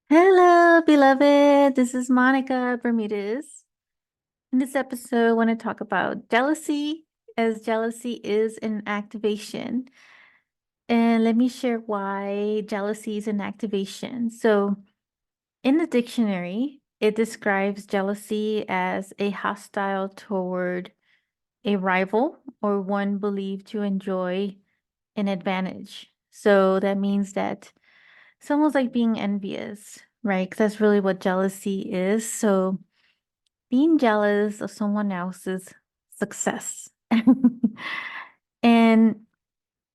Hello, beloved. This is Monica Bermudez. In this episode, I want to talk about jealousy, as jealousy is an activation. And let me share why jealousy is an activation. So, in the dictionary, it describes jealousy as a hostile toward a rival or one believed to enjoy an advantage. So, that means that it's almost like being envious, right? 'Cause that's really what jealousy is. So, being jealous of someone else's success. And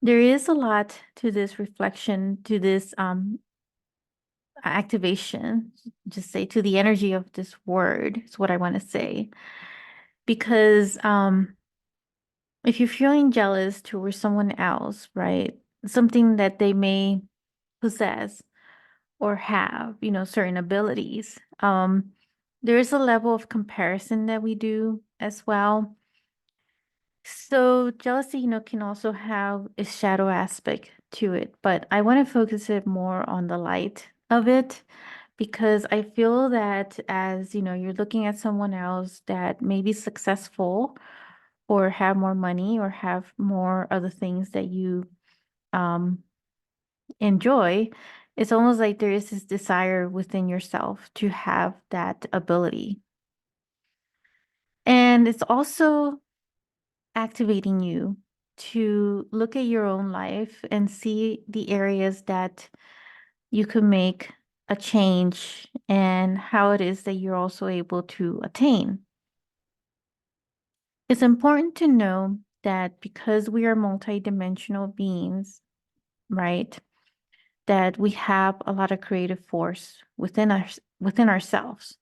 there is a lot to this reflection, to this activation, just say to the energy of this word, is what I want to say. Because if you're feeling jealous towards someone else, right? Something that they may possess or have, certain abilities. There is a level of comparison that we do as well. So jealousy, can also have a shadow aspect to it, but I want to focus it more on the light of it because I feel that as, you're looking at someone else that may be successful or have more money or have more other things that you um enjoy, it's almost like there is this desire within yourself to have that ability. And it's also activating you to look at your own life and see the areas that you could make a change and how it is that you're also able to attain. It's important to know that because we are multidimensional beings, right? That we have a lot of creative force within ourselves.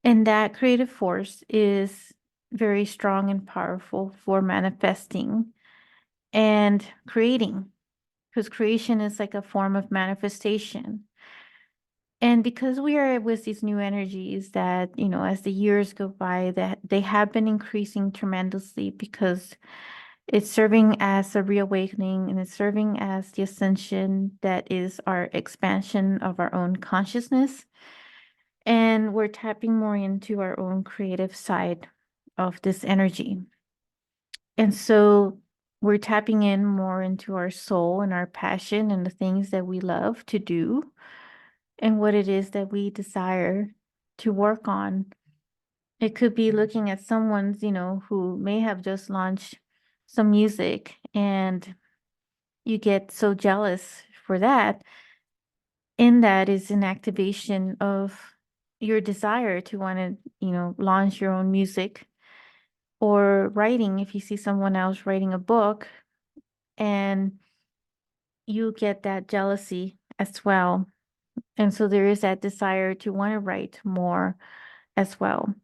And that creative force is very strong and powerful for manifesting and creating, because creation is like a form of manifestation. And because we are with these new energies that, as the years go by, that they have been increasing tremendously because it's serving as a reawakening and it's serving as the ascension that is our expansion of our own consciousness. And we're tapping more into our own creative side of this energy. And so we're tapping in more into our soul and our passion and the things that we love to do and what it is that we desire to work on. It could be looking at someone's, who may have just launched some music and you get so jealous for that. And that is an activation of your desire to want to, launch your own music or writing. If you see someone else writing a book and you get that jealousy as well. And so there is that desire to want to write more as well.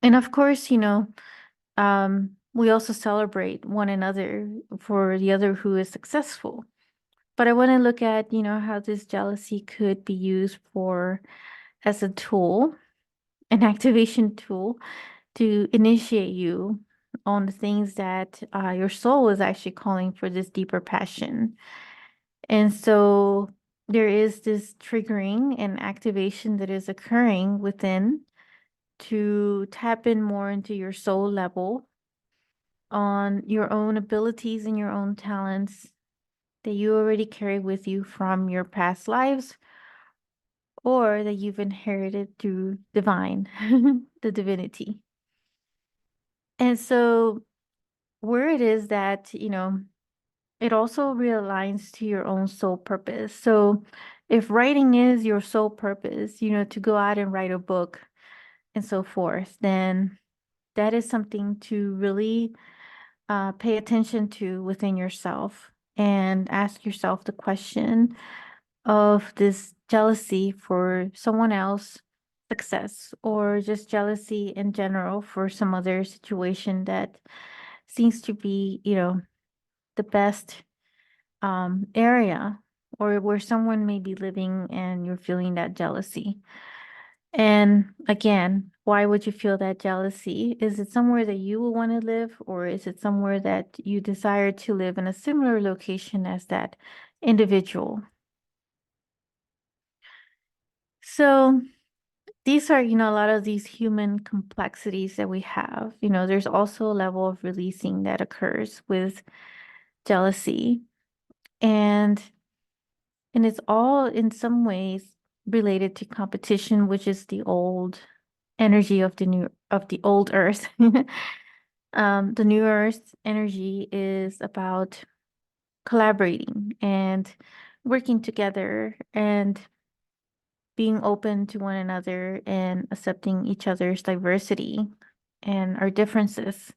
And of course, we also celebrate one another for the other who is successful. But I want to look at, how this jealousy could be used for as a tool, an activation tool to initiate you on the things that your soul is actually calling for this deeper passion. And so there is this triggering and activation that is occurring within to tap in more into your soul level on your own abilities and your own talents that you already carry with you from your past lives or that you've inherited through divine, the divinity. And so, where it is that, it also realigns to your own soul purpose. So, if writing is your soul purpose, to go out and write a book and so forth, then that is something to really pay attention to within yourself and ask yourself the question of this jealousy for someone else success or just jealousy in general for some other situation that seems to be, the best area or where someone may be living and you're feeling that jealousy. And again, why would you feel that jealousy? Is it somewhere that you will want to live, or is it somewhere that you desire to live in a similar location as that individual? So these are, a lot of these human complexities that we have. There's also a level of releasing that occurs with jealousy. And it's all in some ways related to competition, which is the old energy of the old earth. The new earth energy is about collaborating and working together and being open to one another and accepting each other's diversity and our differences.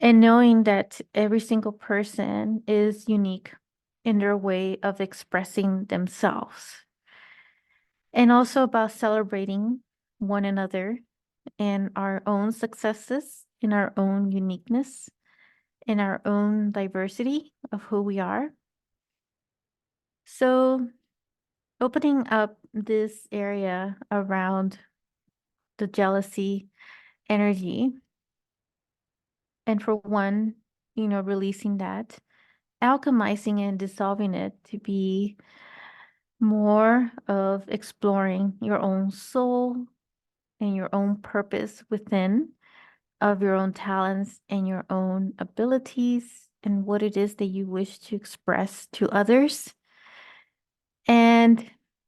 And knowing that every single person is unique in their way of expressing themselves. And also about celebrating one another and our own successes, in our own uniqueness, in our own diversity of who we are. So, opening up this area around the jealousy energy, and for one, releasing that, alchemizing and dissolving it to be more of exploring your own soul and your own purpose within of your own talents and your own abilities and what it is that you wish to express to others. And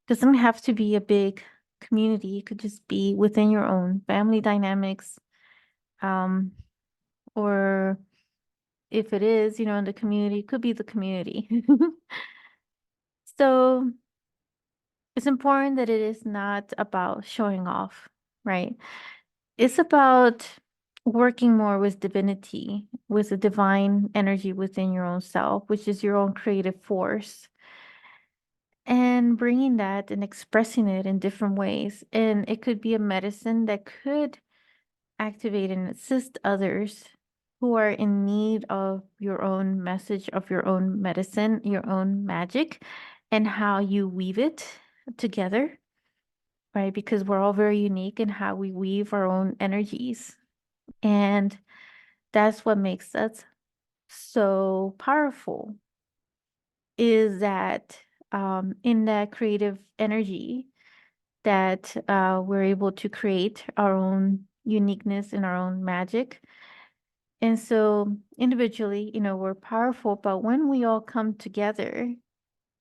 doesn't have to be a big community. It could just be within your own family dynamics. Um, or if it is, in the community, it could be the community. So it's important that it is not about showing off, right? It's about working more with divinity, with the divine energy within your own self, which is your own creative force, and bringing that and expressing it in different ways. And it could be a medicine that could activate and assist others who are in need of your own message, of your own medicine, your own magic, and how you weave it together, right? Because we're all very unique in how we weave our own energies. And that's what makes us so powerful, is that in that creative energy that we're able to create our own uniqueness and our own magic. And so individually, we're powerful, but when we all come together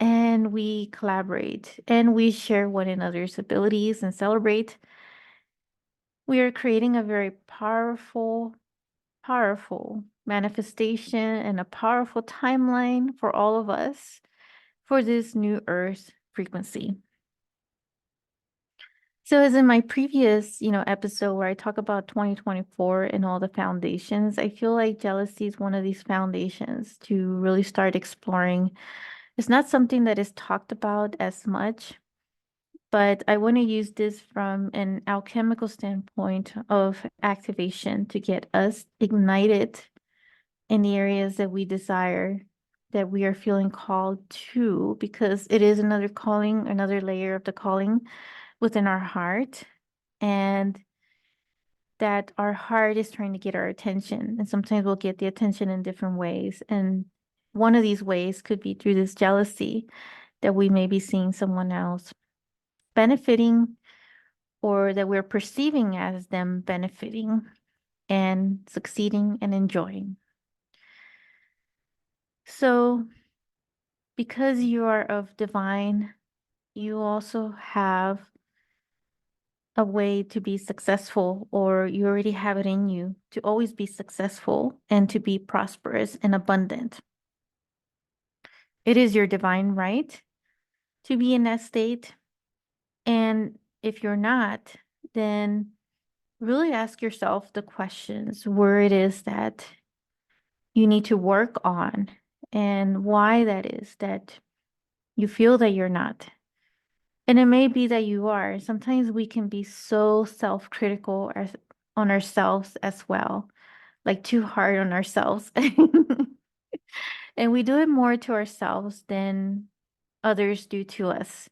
and we collaborate and we share one another's abilities and celebrate, we are creating a very powerful manifestation and a powerful timeline for all of us for this new earth frequency. So as in my previous, episode where I talk about 2024 and all the foundations, I feel like jealousy is one of these foundations to really start exploring. It's not something that is talked about as much, but I want to use this from an alchemical standpoint of activation to get us ignited in the areas that we desire, that we are feeling called to, because it is another calling, another layer of the calling within our heart, and that our heart is trying to get our attention. And sometimes we'll get the attention in different ways. And one of these ways could be through this jealousy that we may be seeing someone else benefiting, or that we're perceiving as them benefiting and succeeding and enjoying. So, because you are of divine, you also have a way to be successful, or you already have it in you to always be successful and to be prosperous and abundant. It is your divine right to be in that state. And if you're not, then really ask yourself the questions where it is that you need to work on and why that is that you feel that you're not. And it may be that you are. Sometimes we can be so self-critical on ourselves as well, like too hard on ourselves. And we do it more to ourselves than others do to us.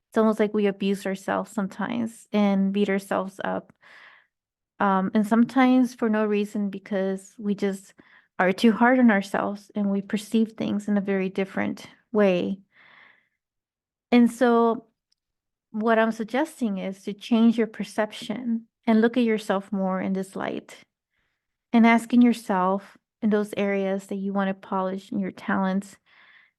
It's almost like we abuse ourselves sometimes and beat ourselves up. And sometimes for no reason, because we just are too hard on ourselves and we perceive things in a very different way. And so what I'm suggesting is to change your perception and look at yourself more in this light and asking yourself in those areas that you want to polish in your talents,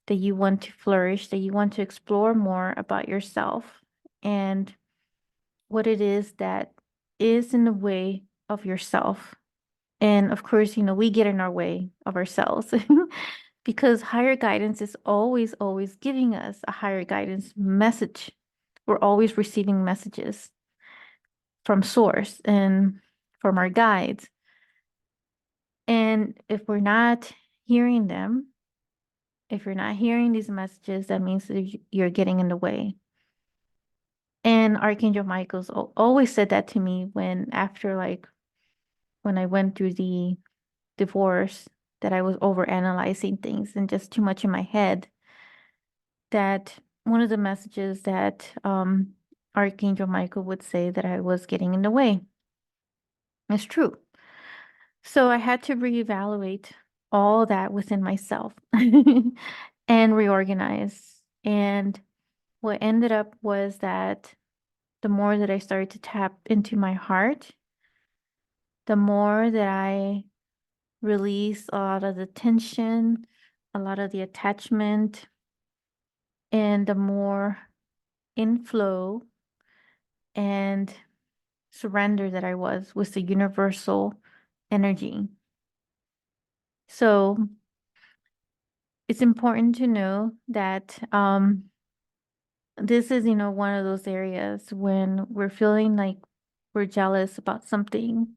that you want to flourish, that you want to explore more about yourself and what it is that is in the way of yourself. And of course, we get in our way of ourselves because higher guidance is always, always giving us a higher guidance message. We're always receiving messages from source and from our guides. And if we're not hearing them, if you're not hearing these messages, that means that you're getting in the way. And Archangel Michael's always said that to me when I went through the divorce, that I was overanalyzing things and just too much in my head. That one of the messages that Archangel Michael would say that I was getting in the way. It's true. So I had to reevaluate all that within myself and reorganize. And what ended up was that the more that I started to tap into my heart, the more that I release a lot of the tension, a lot of the attachment, and the more inflow and surrender that I was with the universal energy. So it's important to know that this is, one of those areas when we're feeling like we're jealous about something.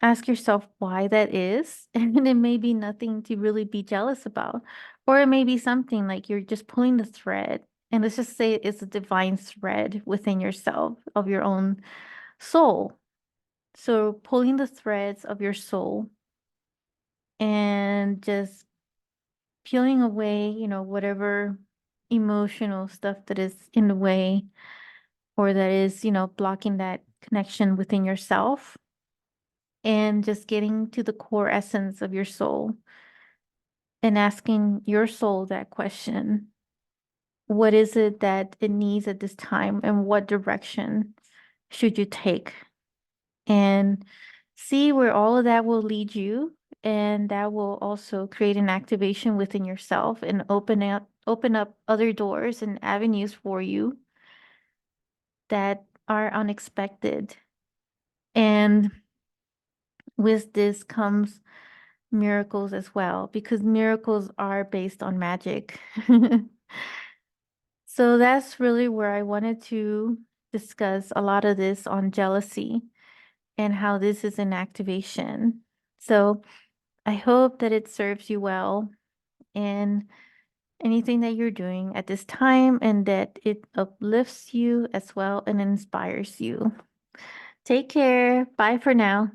Ask yourself why that is. And it may be nothing to really be jealous about. Or it may be something like you're just pulling the thread. And let's just say it's a divine thread within yourself of your own soul. So pulling the threads of your soul and just peeling away, whatever emotional stuff that is in the way or that is, blocking that connection within yourself and just getting to the core essence of your soul and asking your soul that question. What is it that it needs at this time and what direction should you take? And see where all of that will lead you. And that will also create an activation within yourself and open up other doors and avenues for you that are unexpected. And with this comes miracles as well, because miracles are based on magic. So that's really where I wanted to discuss a lot of this on jealousy and how this is an activation. So I hope that it serves you well in anything that you're doing at this time and that it uplifts you as well and inspires you. Take care. Bye for now.